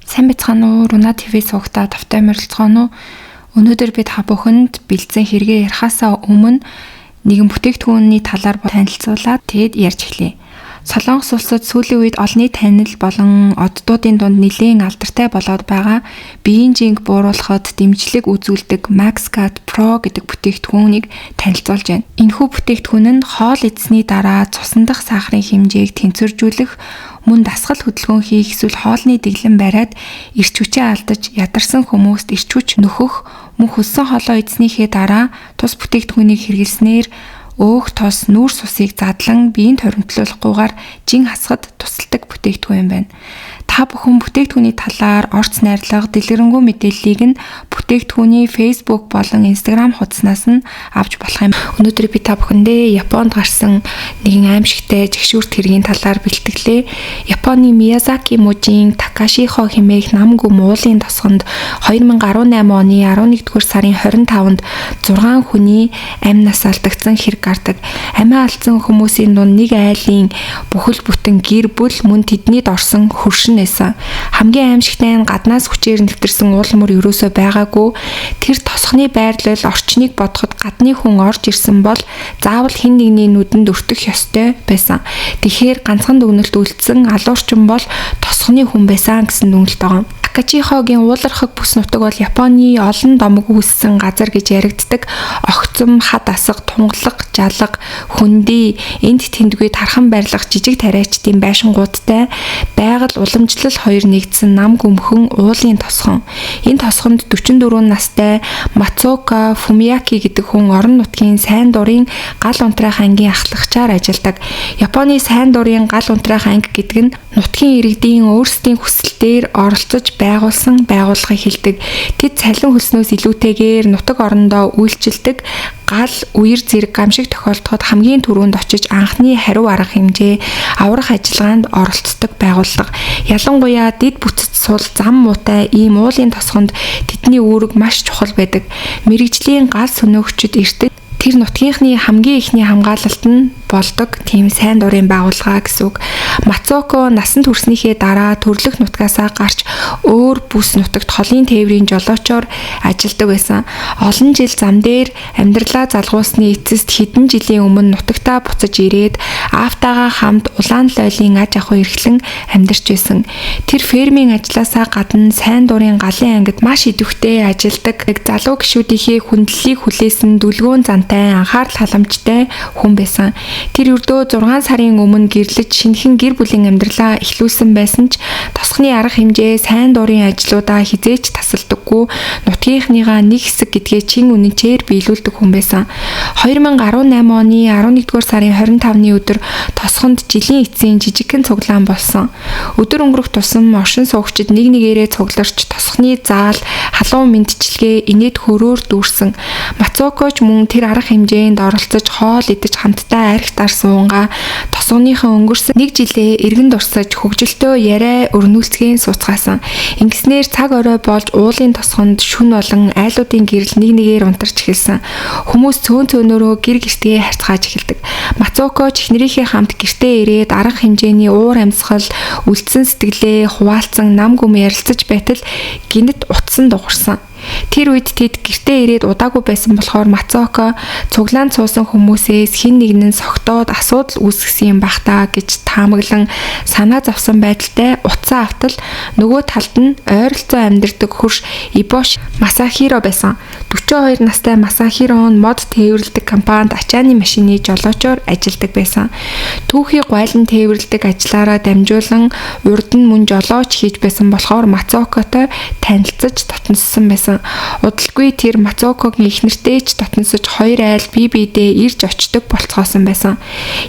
Сайн байцгаана уу? Руна ТV суугтаа тавтай морилцгаано уу? Өнөөдөр бид та бүхэнд бэлдсэн хэрэгээ ярихаасаа өмнө нэгэн бүтээгдэхүүний талаар танилцуулаад тэгэд ярьж эхлэе. Солонгос улсад сүүлийн үед олонний танил болон оддуудын дунд нэлээд алдартай болоод байгаа биеийн жинг бууруулахад дэмжлэг үзүүлдэг MaxGuard Pro гэдэг бүтээгдэхүүнийг танилцуулж байна. Энэхүү бүтээгдэхүүн нь хоол идсэний дараа цусан дахь сахарын хэмжээг тэнцвэржүүлэх, мөн дасгал хөдөлгөөн хийх эсвэл хоолны дэглэм бариад эрч хүчээ алдаж ядарсан хүмүүст эрч хүч нөхөх, мөн хөссөн хоолоо идснийхээ дараа тус бүтээгдэхүүнийг хэрэглэснээр өөх тос нүүр сусыг задлан биеийн торимтлуулахгүйгээр жин хасахад тусалдаг бүтээгдэхүүн байна. Та бүхэн бүтээгдэхүүний талаар орц найрлага, дэлгэрэнгүй мэдээллийг нь бүтээгдэхүүний Facebook болон Instagram хуудаснаас нь авч болох юм. Өнөөдөр би та бүхэндээ Японд гарсан нэгэн аимшигтай жигшүүрт хэргийн талаар бэлтгэлээ. Японы Миязаки мужийн Такашихо хэмээх намгүм уулын тосгонд 2018 оны 11-р сарын 25-нд 6 хүний амь нас алдагдсан хэрэг гардаг. Амиа алдсан хүмүүсийн дунд нэг айлын бүхэл бүтэн гэр бүл мөн тэднийд орсон хөршин байсан. Хамгийн аимшигтай нь гаднаас хүчээр нэвтэрсэн уулмөр ерөөсөө байгаагүй. Тэр тосхны байрлал орчныг бодоход гадны хүн орж ирсэн бол заавал хэн нэгний нүдэнд өртөх ёстой байсан. Тэгэхээр ганцхан дүгнэлт үлдсэн алуурчин бол тосхны хүн байсан гэсэн дүгнэлт байгаа. Такашихогийн уулархаг бүс нутаг бол Японы олон домог үүссэн газар гэж яригддаг. Огцом, хад асга, тунгалаг, жалга, хөндөй, энд тэндгүй тархан барилах жижиг тариачдын байшингуудтай байгаль уламжлал хоёр нэгдсэн нам гүмхэн уулын тосхон. Энэ тосгонд 44 настай Мацуока Фумияки гэдэг хүн орон нутгийн сайн дурын гал унтраах ангийн ахлагчаар ажилладаг. Японы сайн дурын гал унтраах анги гэдэг нь нутгийн иргэдийн өөрсдийн хүсэлтээр оролцож байгуулсан байгууллагыг хэлдэг. Тэд цалин хөлснөөс илүүтэйгээр нутаг орондоо үйлчилдэг. Гал үер зэрэг гамшиг тохиолдоход хамгийн түрүүнд очиж анхны хариу арга хэмжээ аврах ажиллагаанд оролцдог байгууллага. Ялангуяа дэд бүтэц сул зам муутай ийм уулын тосгонд тэдний үүрэг маш чухал байдаг. Мэргэжлийн гал сөнөөгчд эртэж тэр нутгийнхны хамгийн ихний хамгаалалт нь болдог тийм сайн дурын байгууллага гэсэн үг. Мацуоко насанд хүрснийхээ дараа төрлөх нутгаасаа гарч өөр бүс нутагт холын тээврийн жолоочоор ажилладаг байсан. Олон жил зам дээр амьдралаа залгуулсны эцэст хэдэн жилийн өмнө нутагтаа буцаж ирээд аавтайгаа хамт улаан лойлын аж ахуй эрхлэн амьдарч байсан. Тэр фермийн ажлаасаа гадна сайн дурын галын ангид маш идэвхтэй ажилладаг. Залуу гишүүдийнхээ хүндлэлийг хүлээсэн дүлгөөн зантай анхаарал халамжтай хүн байсан. Тэр өрдөө 6 сарын өмнө гэрлэж шинэхэн гэр бүлийн амьдралаа эхлүүлсэн байсан ч тосхны арга хэмжээ сайн дурын ажлуудаа хизээч тасалдаггүй, нутгийнхныгаа нэг хэсэг гэдгээ чин үнэнчээр биелүүлдэг хүн байсан. 2018 оны 11-р сарын 25-ны өдөр тосхонд жилийн эцсийн жижигхэн цуглаан болсон. Өдөр өнгөрөх тусам оршин суугчид нэг нэгээрээ цугларч тосхны заал, халуун мэндчилгээ инээд хөрөөр дүүрсэн. Мацуокоч мөн тэр арга хэмжээнд оролцож хоол идэж хамтдаа архитаар суунгаа тосгоныхоо өнгөрсөн нэг жилээ эргэн дурсаж хөгжилтөө яриа өрнүүлцгийн сууцгаасан. Ингэснээр цаг орой болж уулын тосгонд шүн болон айлуудын гэрэл нэг нэгээр унтарч эхэлсэн. Хүмүүс цөөнөөрөө гэр гэртээ харьцааж эхэлдэг. Мацуокоч эхнэрийнхээ хамт гэртээ ирээд арга хэмжээний уур амьсгал, үлдсэн сэтгэлээ хуваалцсан нам гүм ярилцаж байтал гинэт утсан дуурсан. Тэр үед тэд гэртээ ирээд удаагүй байсан болохоор Мацуоко цуглаан цуусан хүмүүсээс хэн нэг нь согтоод асуудал үүсгэсэн юм бах та гэж таамаглан санаа зовсон байдалтай утсаа автал нөгөө талд нь ойролцоо амьдардаг хөрш Ибош Масахиро байсан. 42 настай Масахиро нь мод тээвэрлэдэг компанид ачааны машины жолоочоор ажилладаг байсан. Түүхий гойлон тээвэрлэдэг ажлаараа дамжуулан урд нь мөн жолооч хийж байсан болохоор Мацуокотой танилцаж татнассан байсан. Удалгүй тэр Мацуокогийн эхнэртэй ч татнасаж хоёр айл бие биедээ ирж очдог болцгоосон байсан.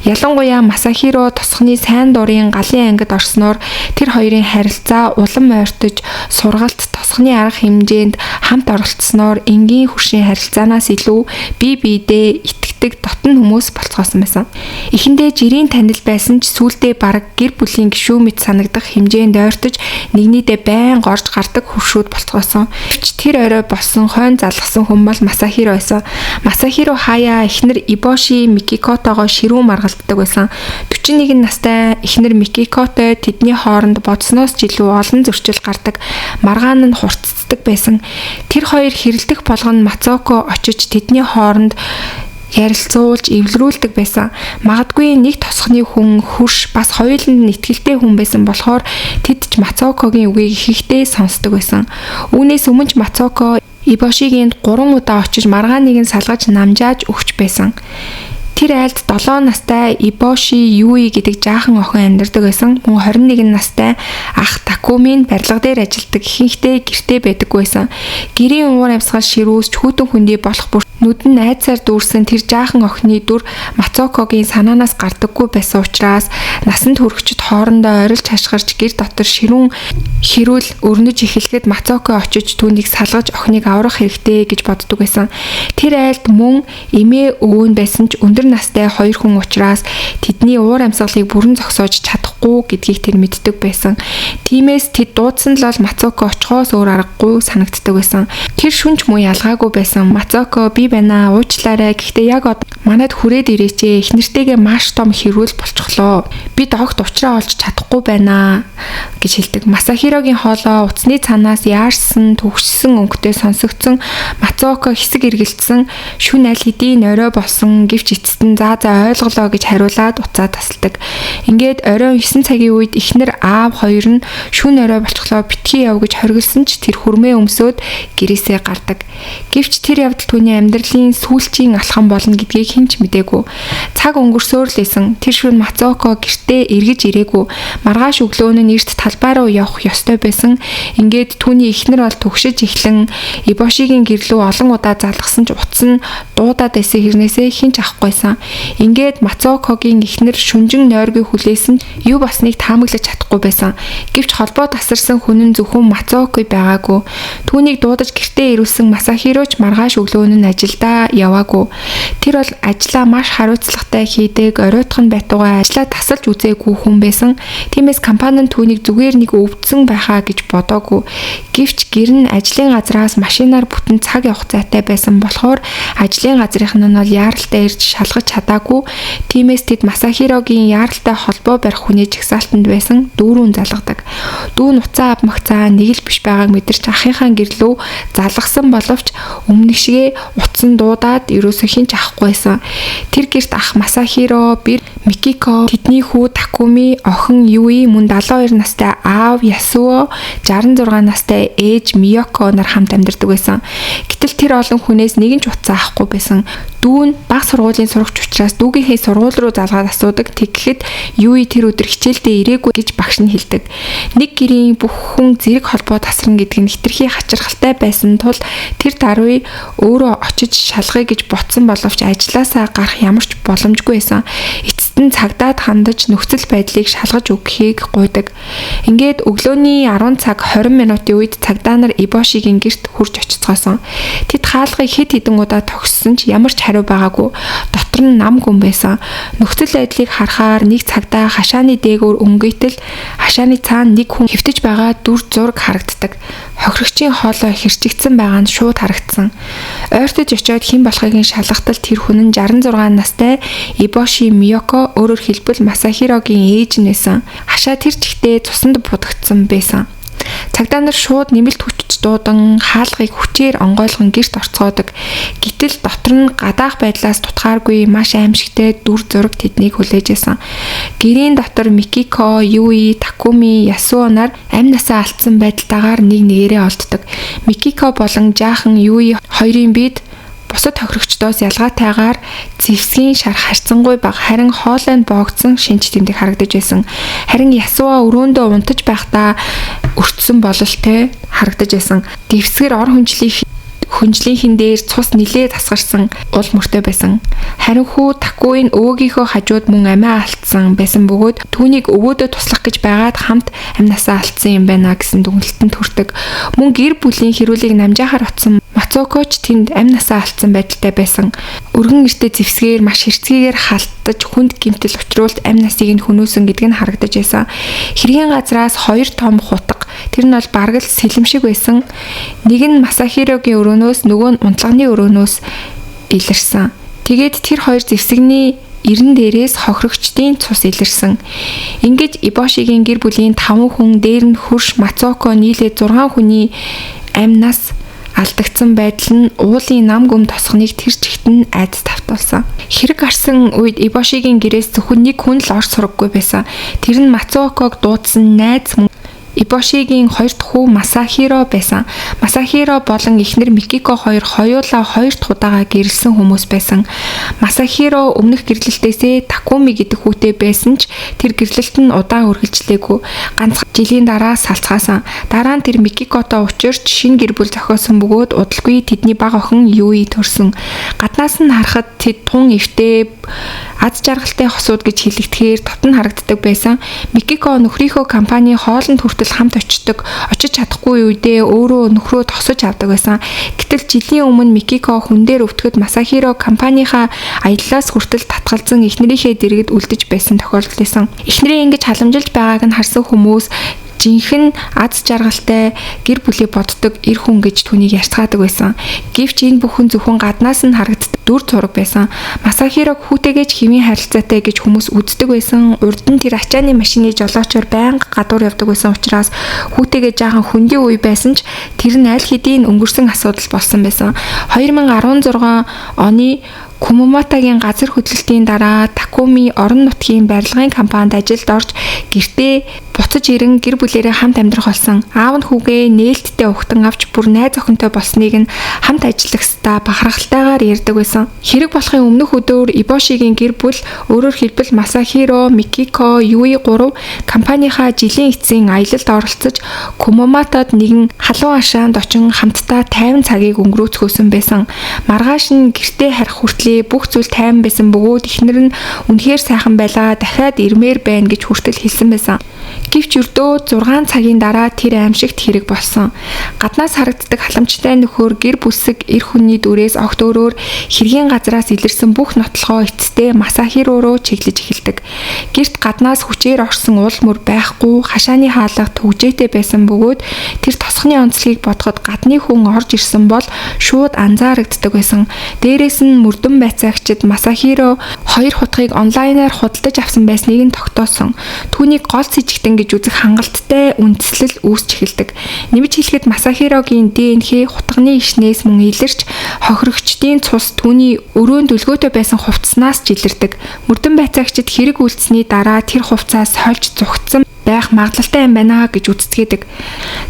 Ялангуяа Масахиро тосхны сайн дурын галын ангид орсноор тэр хоёрын харилцаа улам ойртож сургалт тосхны арга хэмжээнд хамт оролцсноор энгийн хөршийн харилцаанаас илүү бие биедээ итгэдэг мэддэг дотн хүмүүс болцгоосон байсан. Эхэндээ жирийн танил байсан ч сүүлдээ бараг гэр бүлийн гишүү мэт санагдах хэмжээнд ойртож нэгнийдээ байн горж гардаг хөршүүд болцгоосон. Тэр орой болсон хойно залгасан хүн бол Масахиро байсан. Масахиро хаяа эхнэр Ибоши Микикотогоо ширүүн маргалддаг байсан. 41 настай эхнэр Микикотой тэдний хооронд бодсноос ч илүү олон зөрчил гардаг, маргаан нь хурцдаг байсан. Тэр хоёр хэрэлдэх болгоно Мацоко очиж тэдний хооронд ярилцуулж эвлэрүүлдэг байсан. Магадгүй нэг тосхны хүн хөрш бас хоёуланд нь итгэлтэй хүн байсан болохоор тэд ч Мацокогийн үгийг ихэнхдээ сонсдог байсан. Үүнээс өмнө ч Мацоко Ибошигийн 3 удаа очиж маргааныг нь салгаж намжааж өгч байсан. Тэр айлд 7 настай Ибоши Юи гэдэг жаахан охин амьдардаг байсан. Мөн 21 настай ах Такумийн барилга дээр ажилладаг ихэнхдээ гэртээ байдаггүй байсан. Гэрийн уур амьсгал ширүүсч хүүтэн хүндий болох бүр нүд нь айцаар дүүрсэн тэр жаахан охины дүр Мацокогийн санаанаас гардаггүй байсан учраас насанд хүрэхчид хоорондоо орилж хашгирч гэр дотор ширүүн хэрүүл өрнөж эхлэхэд Мацоко очиж түүнийг салгаж охиныг аврах хэрэгтэй гэж боддог байсан. Тэр айлд мөн эмээ өвөн байсан ч өндөр настай хоёр хүн учраас тэдний уур амьсгалыг бүрэн зогсоож чадахгүй гэдгийг тэр мэддэг байсан. Тиймээс тэд дуудсан л бол Мацоко очихоос өөр аргагүй санагддаг байсан. Тэр шүнж муу ялгаагүй байсан. Мацоко би байна уучлаарай. Гэхдээ яг манайд хүрээд ирээч. Эхнэртэйгээ маш том хэрүүл болчихлоо. Би догт уучраа олж чадахгүй байна гэж хэлдэг. Масахирогийн хоолоо утасны цанаас яарсан төгссөн өнгөтэй сонсогдсон. Мацоко хэсэг эргэлцсэн шүн аль хэдийн орой болсон гэвч эцэст нь за ойлголоо гэж хариулаад уцаа тасалдаг. Ингээд оройн 9 цагийн үед эхнэр аав хоёр нь шүн орой болчихлоо битгий яв гэж хоригдсан ч тэр хүрмээ өмсөөд гэрээсээ гардаг. Гэвч тэр явдал түүний амьдралын сүүлчийн алхам болно гэдгийг хэн ч мэдээгүй. Цаг өнгөрсөөр л исэн тэр шөнө Мацоко гэртээ эргэж ирээгүй. Маргааш өглөө нь эрт талбай руу явах ёстой байсан. Ингээд түүний эхнэр бол төгшөж эхлэн Ибошигийн гэрлүү олон удаа залгасан ч утас нь дуудаад байсан хэрнээсээ хэн ч авахгүйсэн. Ингээд Мацокогийн эхнэр шүнжин нойргийн хүлээсэн юу басныг таамаглаж чадахгүй байсан. Гэвч холбоо тасарсан хүн нь зөвхөн Мацоко байгаагүй. Түүнийг дуудаж гэртээ ирүүлсэн Масахиро ч маргааш өглөө нь ажилдаа яваагүй. Тэр бол ажлаа маш хариуцлагатай хийдэг, оройтхон байтугай ажлаа тасалж үзээгүй хүн байсан. Тиймээс компани нь түүнийг зүгээр нэг өвдсөн байхаа гэж бодоогүй. Гэвч гэр нь ажлын газраас машинаар бүтэн цаг явах зайтай байсан болохоор ажлын газрынх нь бол яаралтай ирж шалгаж чадаагүй. Тиймээс тэд Масахирогийн яаралтай холбоо барих хүний жагсаалтанд байсан дүүрүүн залгадаг. Дүүн уцаа авмагцаа нэг л биш байгааг мэдэрч ахынхаа гэрлүү залгасан боловч өмнөх шигээ утсан дуудаад ерөөсөө хинч авахгүйсэн. Тэр гэрт ах Масахиро, бэр Микико, тэдний хүү Такуми, охин Юи, мөн 72 настай аав Ясуо, 66 настай ээж Миёко нар хамт амьдардаг байсан. Гэтэл тэр олон хүнээс нэг нь ч утсаа авахгүй байсан. Дүүн баг сургуулийн сурагч учраас дүүгийнхээ сургууль руу залгаад асуудаг. Тэгэхэд Юи тэр өдөр хичээлдээ ирээгүй гэж багш нь хэлдэг. Нэг гэрийн бүх хүн зэрэг холбоо тасрна гэдэг нь хитрхи хачирхалтай байсан тул тэр даруй өөрөө очиж шалгая гэж ботсон боловч ажилласаа гарах ямар ч боломжгүй байсан. Эцэст нь цагдаад хандаж нөхцөл байдлыг шалгаж өгөхийг гуйдаг. Ингээд өглөөний 10 цаг 20 минутын үед цагдаа нар Ибошигийн гэрт хурж очицгоосон. Тэд хаалгыг хэд хэдэн удаа тогссон ч ямар ч хариу байгаагүй. Дотор нь нам хүн байсан. Нөхцөл байдлыг харахаар нэг цагдаа хашааны дээгүүр өнгөйтэл хашааны цаана нэг хүн хэвтэж байгаа дүр зураг харагддаг. Хохирогчийн хоолой хэрчигдсэн байгаа нь шууд харагдсан. Ойртож очиод хэн болохыг нь шалгахтал тэр хүн нь 66 настай Ибоши Миёко, өөрөөр хэлбэл Масахирогийн ээж нь байсан. Хашаа тэр чигтээ цусанд будагдсан байсан. Цагдаа нар шууд нэмэлт хүчтэй дуудан хаалгыг хүчээр онгойлгон гэрт орцгоодог. Гэтэл дотор нь гадаах байдлаас тутгааргүй маш аимшигтай дүр зураг тэднийг хүлээж байсан. Гэрийн дотор Микико, Юи, Такуми, Ясуо нар амь насаа алдсан байдалтайгаар нэг нэгээрээ олддог. Микико болон жаахан Юи хоёрын бид бусад хохирогчдоос ялгаатайгаар зэвсгийн шар харьцангуй бага, харин хоолойнд боогдсон шинж тэмдэг харагдаж байсан. Харин Ясуа өрөөндөө унтаж байхдаа өртсөн бололтой харагдаж байсан. Дэвсгэр ор хүнжлийнхэн дээр цус нилээ тасгарсан ул мөртэй байсан. Харин хүү Такуин өвөөгийнхөө хажууд мөн амиа алдсан байсан бөгөөд түүнийг өвөөдөө туслах гэж байгаад хамт амнасаа алдсан юм байна гэсэн дүгнэлтэнд хүрдэг. Мөн гэр бүлийн хэрүүлийг намжаахаар оцсон Мацуоко ч тэнд амь насаа алдсан байдалтай байсан. Өргөн эртээ зэвсгээр маш хэрцгийгээр халтаж хүнд гэмтэл учруулт амь насыг нь хөнөөсөн гэдэг нь харагдаж байсан. Хэргийн газраас 2 том хутга, тэр нь бол бараг л сэлэм шиг байсан. Нэг нь Масахирогийн өрөөнөөс, нөгөө нь унтлагын өрөөнөөс илэрсэн. Тэгээд тэр хоёр зэвсэгний эрен дээрээс хохирогчдын цус илэрсэн. Ингэж Ибошигийн гэр бүлийн 5 хүн дээр нь хөрш Мацуоко нийлээд 6 хүний амь нас алдагдсан байдал нь уулын нам гүм тосхныг тэр чигт нь айдас тавтуулсан. Хэрэг гарсан үед Ибошигийн гэрээс зөвхөн нэг хүн л орж сураггүй байсан. Тэр нь Мацуоког дуудсан найз мөн Ибошигийн 2 дахь хүү Масахиро байсан. Масахиро болон эхнэр Микико хоёр хоёулаа 2 дахь удаага гэрэлсэн хүмүүс байсан. Масахиро өмнөх гэрлэлтээсээ Такуми гэдэг хүүтэй байсан ч тэр гэрлэлт нь удаан үргэлжлээгүй. Ганц жилийн дараа салцгаасан. Дараа нь тэр Микикото учирч шинэ гэр бүл зохиосон бөгөөд удалгүй тэдний бага охин Юи төрсөн. Гаднаас нь харахад тэд тун эвтэй аз жаргалтай хосууд гэж хэлэгдэхээр дотн харагддаг байсан. Микико нөхрийнхөө компани хоолнд хүртэл хамт очиж чадахгүй үедээ өөрөө нөхрөө тосож авдаг байсан. Гэтэл жилийн өмнө Микико хүн дээр өвтгöd Масахиро компанийнхаа аяллаас хүртэл татгалзан эхнэрийнхээ дэргэд үлдэж байсан тохиолдол байсан. Эхнэрээ ингэж халамжилж байгааг нь харсан хүмүүс жинхэнэ аз жаргалтай гэр бүлээ боддог эр хүн гэж түүнийг ярьцгаадаг байсан. Гэвч энэ бүхэн зөвхөн гаднаас нь харагддаг дүр зураг байсан. Масахирог хүүтэйгэж хэвийн харилцаатай гэж хүмүүс үздэг байсан. Урд нь тэр ачааны машины жолоочоор байнга гадуур явдаг байсан учраас хүүтэйгээ жаахан хөндөй үе байсан ч тэр нь аль хэдийн өнгөрсөн асуудал болсон байсан. 2016 оны Кумаматагийн газар хөдлөлтийн дараа Такуми орон нутгийн барилгын компанид ажилд орж гэртээ буцаж ирэн гэр бүлээрээ хамт амьдрах болсон. Аав нь хүүгээ нээлттэй ухтан авч бүр найз охинтой болсныг нь хамт ажиллах ста бахархалтайгаар ярьдаг байсан. Хэрэг болохын өмнөх өдөр Ибошигийн гэр бүл өөрөөр хэлбэл Масахиро, Микико, Юи 3 компанийнхаа жилийн эцсийн аялалд оролцож Кумаматад нэгэн халуун ашаанд очин хамтдаа 50 цагийг өнгөрөөцгөөсөн байсан. Маргааш нь гэртээ харих хүртэл бүх зүйл тайван байсан бөгөөд эхнэр нь үнэхээр сайхан байлаа, дахиад ирмээр байна гэж хүртэл хэлсэн байсан. Гэвч өрдөө 6 цагийн дараа тэр аимшигт хэрэг болсон. Гаднаас харагддаг халамжтай нөхөр гэр бүсэг эр хүний дүрээс огт өөрөөр хэргийн газраас илэрсэн бүх нотлохоо эцэстээ Масахиро руу чиглэж эхэлдэг. Гэрт гаднаас хүчээр орсон уул мөр байхгүй, хашааны хаалга төгжээтэй байсан бөгөөд тэр тосхны онцлогийг бодоход гадны хүн орж ирсэн бол шууд анзаарагддаг байсан. Дээрээс нь мөрдөн байцаагчид Масахиро 2 хутгийг онлайнаар худалдаж авсан байсныг нь тогтоосон. Түүнийг гол сэжигтэн гэж үзэх хангалттай үндэслэл үүсч эхэлдэг. Нэмж хэлэхэд Масахирогийн ДНХ хутганы ишнээс мөн илэрч хохирогчдын цус түүний өрөөнд өлгөөтэй байсан хувцснаас ч илэрдэг. Мөрдөн байцаагчид хэрэг үйлдсэний дараа тэр хувцаас хольж зүгтсэн байх магадлалтай юм байна гэж үздэгдэг.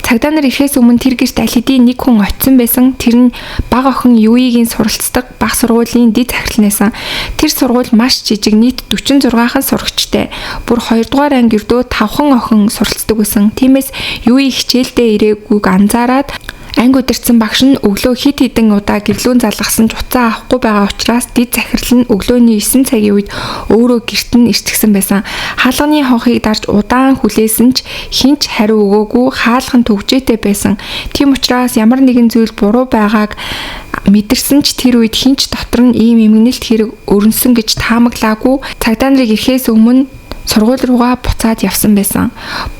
Цагдаа нар ирэхээс өмнө тэр гэрт аль хэдийн нэг хүн очисон байсан. Тэр нь бага охин Юигийн суралцдаг баг сургуулийн дэд захирлнээсэн. Тэр сургууль маш жижиг, нийт 46хан сурагчтай. Бүр 2 дугаар анги өрдөө 5хан охин суралцдаг байсан. Тиймээс Юи хичээлдээ ирээгүйг анзаараад анги удирдсан багш нь өглөө хид хідэн удаа гэрлүүн залгасан ч уцаа авахгүй байгаа учраас дэд захирал нь өглөөний 9 цагийн үед өөрөө гэрт нь ирчихсэн байсан. Хаалганы хонхыг дарж удаан хүлээсэн ч хинч хариу өгөөгүй, хаалга нь төгжээтэй байсан. Тийм учраас ямар нэгэн зүйл буруу байгааг мэдэрсэн ч тэр үед хинч дотор нь ийм эмгэнэлт хэрэг өрнсөн гэж таамаглаагүй. Цагдаа нарыг ирэхээс өмнө сургууль руугаа буцаад явсан байсан.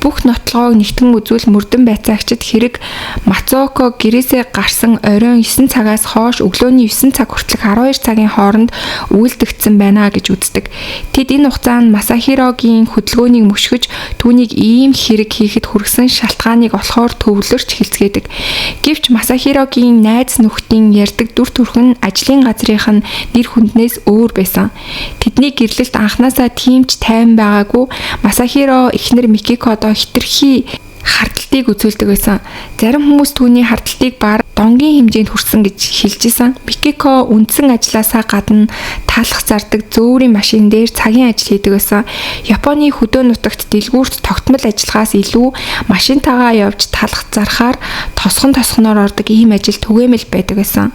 Бүх нотлогоог нэгтгэн үзвэл мөрдөн байцаагчид хэрэг Мацуоко гэрээсээ гарсан оройн 9 цагаас хойш өглөөний 9 цаг хүртэлх 12 цагийн хооронд үйлдэгдсэн байна гэж үздэг. Тэд энэ хугацаанд Масахирогийн хөдөлгөөнийг мөшгөж түүнийг ийм хэрэг хийхэд хүргэсэн шалтгааныг олохоор төвлөрч хэлцгээдэг. Гэвч Масахирогийн найз нөхдийн ярьдаг дүр төрх нь ажлын газрынх нь нэр хүнднээс өөр байсан. Тэдний гэрлэлт анханасаа тиймч тайван байгаагүй. Масахиро эхнэр Микикодо хитрхи хардталтыг үзүүлдэг байсан. Зарим хүмүүс түүний хардталтыг бар донгийн хэмжээнд хүрсэн гэж хэлжсэн. Микико үндсэн ажилласаа гадна таалах зардаг зөөврийн машин дээр цагийн ажил хийдэг байсан. Японы хөдөө нутагт дэлгүүрт тогтмол ажиллагаас илүү машинтаагаа явж таалах зархаар тосгоноор ордог ийм ажил түгээмэл байдаг байсан.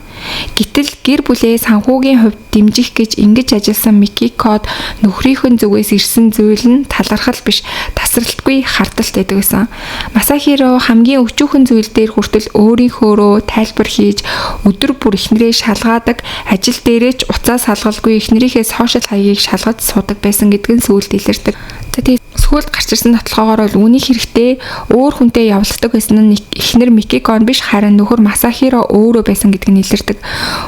Гэтэл гэр бүлээ санхүүгийн хувьд дэмжих гэж ингэж ажилласан Микикод нөхрийнхэн зүгээс ирсэн зүйл нь талархал биш, тасралтгүй хардалт байдаг байсан. Масахиро хамгийн өчүүхэн зүйл дээр хүртэл өөрийнхөөрөө тайлбар хийж өдөр бүр эхнэрээ шалгаадаг, ажил дээрээ ч уцаа салгалгүй эхнэрийнхээ сошиал хаягийг шалгаж суудаг байсан гэдг нь сүүлд илэрдэг. Тэгээд сүүлд гарч ирсэн баталгаагаар бол үүний хэрэгтэй өөр хүнтэй явуулдаг байсан нь эхнэр Микикон биш харин нөхөр Масахиро өөрөө байсан гэдг нь илэрдэг.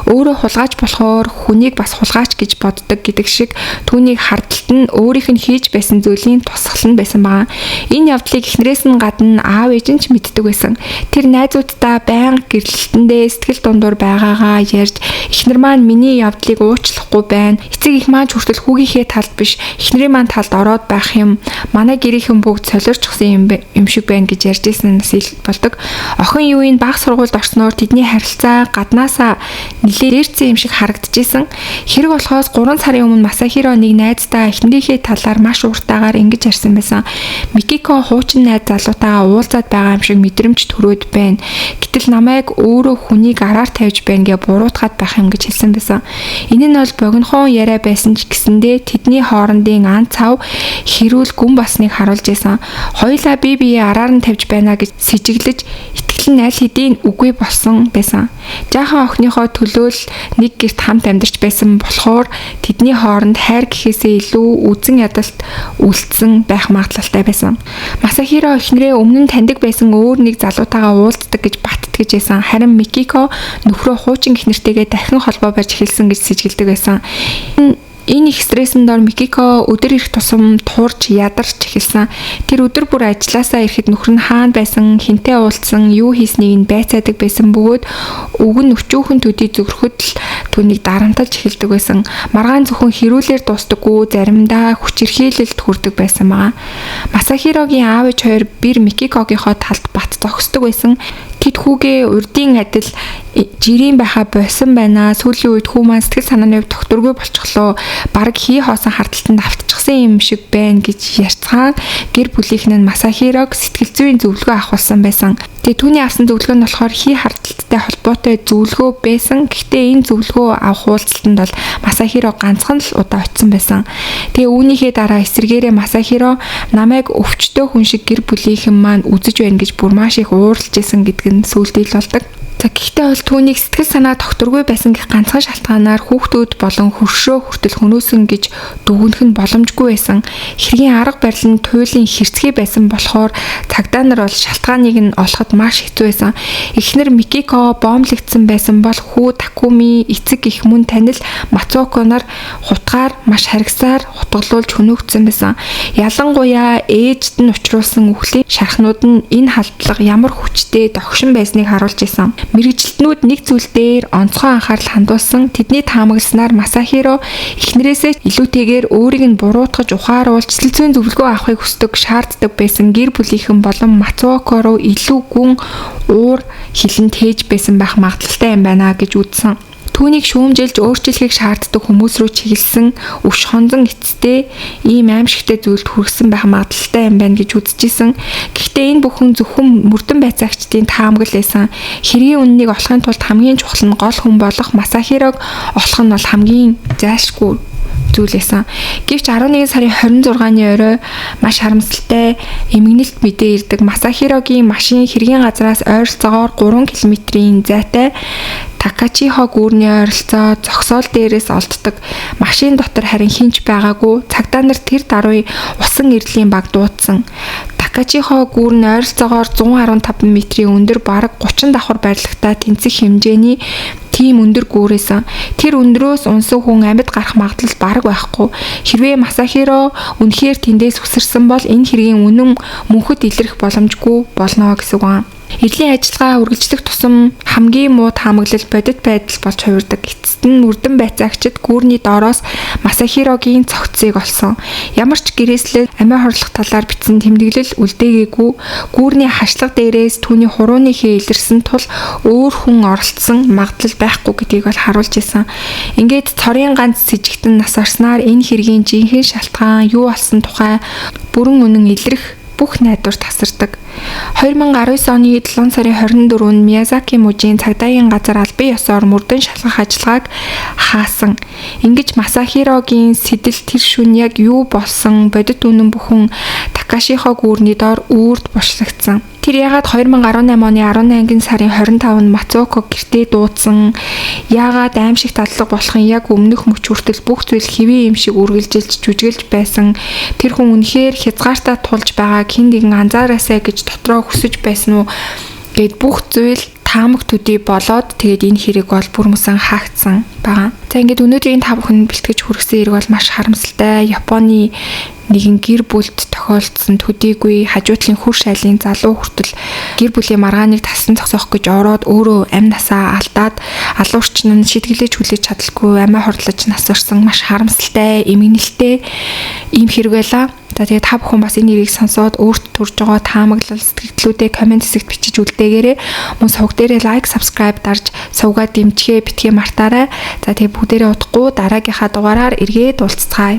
Өөрөө хулгайч болохоор хүнийг бас хулгайч гэж боддог гэдэг шиг түүнийг хардалт нь өөрийнх нь хийж байсан зүйлийн тусгал нь байсан байгаа. Энэ явдлыг эхнэрээс нь гадна аав ээж нь ч мэддэг байсан. Тэр найзуудтай байнга гэрлэлтэндээ сэтгэл дундуур байгаагаа ярьж эхнэр маань миний явдлыг уучлахгүй байна. Эцэг их маань хүртэл хүүгийнхээ талд биш эхнэрийн маань талд ороод байх юм. Манай гэрийнхэн бүгд солиорчсон юм шиг байна гэж ярьж ирсэн нас болдог. Охин юуийн баг сургуульд орсноор тэдний харилцаа гаднаасаа нэлээд дээрцэн юм шиг харагдчихсэн. Хэрэг болохоос 3 сарын өмнө Масахиро нэг найзтай эхнэрийнхээ талаар маш уртаагаар ингэж ярьсан байсан. Микико хуучин найз залуутайгаа уулзаад байгаа юм шиг мэдрэмж төрөөд байна. Гэтэл намайг өөрөө хүнийг араар тавьж байна гэж буруутгаад байх юм гэж хэлсэн байсан. Энэ нь бол богинохон яриа байсан ч гэсэндээ тэдний хоорондын ан цав хэрүүл гүн басныг харуулж байсан. Хоёулаа бие араар нь тавьж байна гэж сэжиглэж итгэл нь аль хэдийн үгүй болсон байсан. Жаахан охиныхоо төлөө л нэг гэрт хамт амьдарч байсан болохоор тэдний хооронд хайр гэхээсээ илүү үзэн ядалт үлдсэн байх магадлалтай байсан. Масахиро эхнэрээ өмнө нь таньдаг байсан өөр нэг залуутайгаа уулздаг гэж баттгаж байсан. Харин Микико нөхрөө хуучин эхнэртэйгээ дахин холбоо барьж эхэлсэн гэж сэжгэлдэг байсан. Энэ их стрессэн дор Микико өдөр ирэх тусам туурж ядарч эхэлсэн. Тэр өдөр бүр ажилласаа ирэхэд нөхөр нь хаана байсан, хинтээ уулзсан, юу хийснийг нь байцаадаг байсан бөгөөд өг нь өчүүхэн төдий зөвхөд л түүнийг дарамталж эхэлдэг байсан. Маргаан зөвхөн хэрүүлээр дуустдаггүй, заримдаа хүчирхийлэлд хүрдэг байсан байгаа. Масахирогийн аав ээж хоёр бэр Микикогийнхоо талд бат зогсдог байсан. Тэд хүүгээ урдын адил жирийн байха болсон байна. Сүүлийн үед хүү маань сэтгэл санааны хувьд докторгүй болчихлоо. Бараг хий хоосон хардталтанд автчихсан юм шиг байна гэж ярьцгаан гэр бүлийнхэн нь Масахирог сэтгэл зүйн зөвлөгөө авахулсан байсан. Тэгээ түүний авсан зөвлөгөө нь болохоор хий хардталттай холбоотой зөвлөгөө байсан. Гэхдээ энэ зөвлөгөө авах уулзалтанд бол Масахиро ганцхан л удаа очсон байсан. Тэгээ үүнийхээ дараа эсэргээрээ Масахиро намайг өвчтөө хүн шиг гэр бүлийнхэн маань үзэж байна гэж бүр маш их ууралж исэн гэдэг нь сүлдээл болдог. За гэхдээ бол түүнийг сэтгэл санаа докторгүй байсан гэх ганцхан шалтгаанаар хүүхдүүд болон хөршөө хүртэл хөнөөсөн гэж дүгнэх нь боломжгүй байсан. Хэргийн арга барил нь туйлын хэрцгий байсан болохоор цагдаа нар бол шалтгааныг нь олоход маш хэцүү байсан. Эхнэр Микико боомлогдсон байсан бол хүү Такуми эцэг их мөн танил Мацуоко нар хутгаар маш харгасаар хутгалуулж хөнөөгдсөн байсан. Ялангуяа ээжд нь учруулсан үхлийн шархнууд нь энэ халдлага ямар хүчтэй догшин байсныг харуулж байсан. Мэргэжилтнүүд нэг зүйл дээр онцгой анхаарал хандуулсан. Тэдний таамагласнаар Масахиро эхнэрээсээ илүүтэйгээр өөрийг нь буруутгаж ухааруулж сэтгэл зүйн зөвлөгөө авахыг хүсдэг, шаарддаг байсан гэр бүлийнхэн болон Мацуоко руу илүү гүн уур хилэнд хийж байсан байх магадлалтай юм байна гэж үзсэн. Түүнийг шүүмжилж өөрчлөхийг шаарддаг хүмүүс рүү чиглэсэн өвш хонзон эцтэй ийм аимшигтэй зүйлд хүрсэн байх магадлалтай юм байна гэж үзчихсэн. Гэхдээ энэ бүхэн зөвхөн мөрдөн байцаагчдын таамаглал байсан. Хэргийн үннийг олохын тулд хамгийн чухал нь гол хүн болох Масахирог олох нь бол хамгийн зайлшгүй зүйл байсан. Гэвч 11 сарын 26-ны орой маш харамсалтай эмгэнэлт мэдээ ирдэг. Масахирогийн машин хэргийн газраас ойролцоогоор 3 км-ийн зайтай Такачихо гүүрний ойролцоо зогсоол дээрээс олддог. Машин дотор харин хинч байгаагүй. Цагдаа нар тэр даруй усан ирлийн баг дуудсан. Такачихо гүүр нь ойролцоогоор 115 м-ийн өндөр бараг 30 давхар барилгатай тэнцэх хэмжээний тийм өндөр гүүрээсэн. Тэр өндрөөс унсан хүн амьд гарах магадлал бараг байхгүй. Хэрвээ Масахиро үнэхээр тэндээс үсэрсэн бол энэ хэргийн үнэн мөнхөд илэрх боломжгүй болно гэсэн үг. Ирлийн ажиллагаа үргэлжлэх тусам хамгийн муу таамаглал бодит байдал болж хувирдаг. Эцэст нь мөрдөн байцаагчид гүүрний доороос Масахирогийн цогцыг олсон. Ямар ч гэрээслэл амиа хорлох талаар бичсэн тэмдэглэл үлдээгээгүй. Гүүрний хашлага дээрээс түүний хурууны хээ илэрсэн тул өөр хүн оролцсон магадлал байхгүй гэдгийг бол харуулж исэн. Ингээд цорын ганц сэжигтэн нас орсноор энэ хэргийн жинхэнэ шалтгаан юу болсон тухай бүрэн үнэн илэрх бүх найдвар тасардаг. 2019 оны 7 сарын 24-нд Миязаки мужийн цагдаагийн газар албан ёсоор мөрдөн шалгах ажиллагааг хаасан. Ингэж Масахирогийн сэтэл тэр шөнө яг юу болсон бодит үнэн бүхэн Такашихо гүүрний доор үрд булшлагдсан. Тэр яагаад 2018 оны 18 сарын 25-нд Мацуоко гэртээ дуудсан, яагаад аимшиг тадлага болохын яг өмнөх мөч хүртэл бүх зүйл хэвээ юм шиг үргэлжилж жүжиглж байсан, тэр хүн үнэхээр хязгаартаа тулж байгааг хэн нэгэн анзаараасай гэж дотроо хүсэж байсан уу гэд бүх зүйл таамаг төдий болоод тэгээд энэ хэрэг бол бүрмөсөн хаагдсан байгаа. За ингээд өнөөдрийн та бүхэн бэлтгэж хүргэсэн хэрэг бол маш харамсалтай. Японы нэгэн гэр бүлд тохиолдсон төдийгүй хажуутлын хөрш айлын залуу хүртэл гэр бүлийн маргааныг тассан зогсоох гэж ороод өөрөө амь насаа алдаад алуурч нь шидгэлэж хүлээж чадалгүй амиа хорлож нас орсон маш харамсалтай, эмгэнэлтэй ийм хэрэг байлаа. За тэгээд та бүхэн бас энэ нэрийг сонсоод өөрт төрж байгаа таамаглал сэтгэлдлүүдээ комент хэсэгт бичиж үлдээгээрэй. Мөн сувг дээрээ лайк, subscribe дарж сувгаа дэмжихээ битгий мартаарай. За тэгээд бүгдээрээ удахгүй дараагийнхаа дугаараар эргээд уулзцгаая.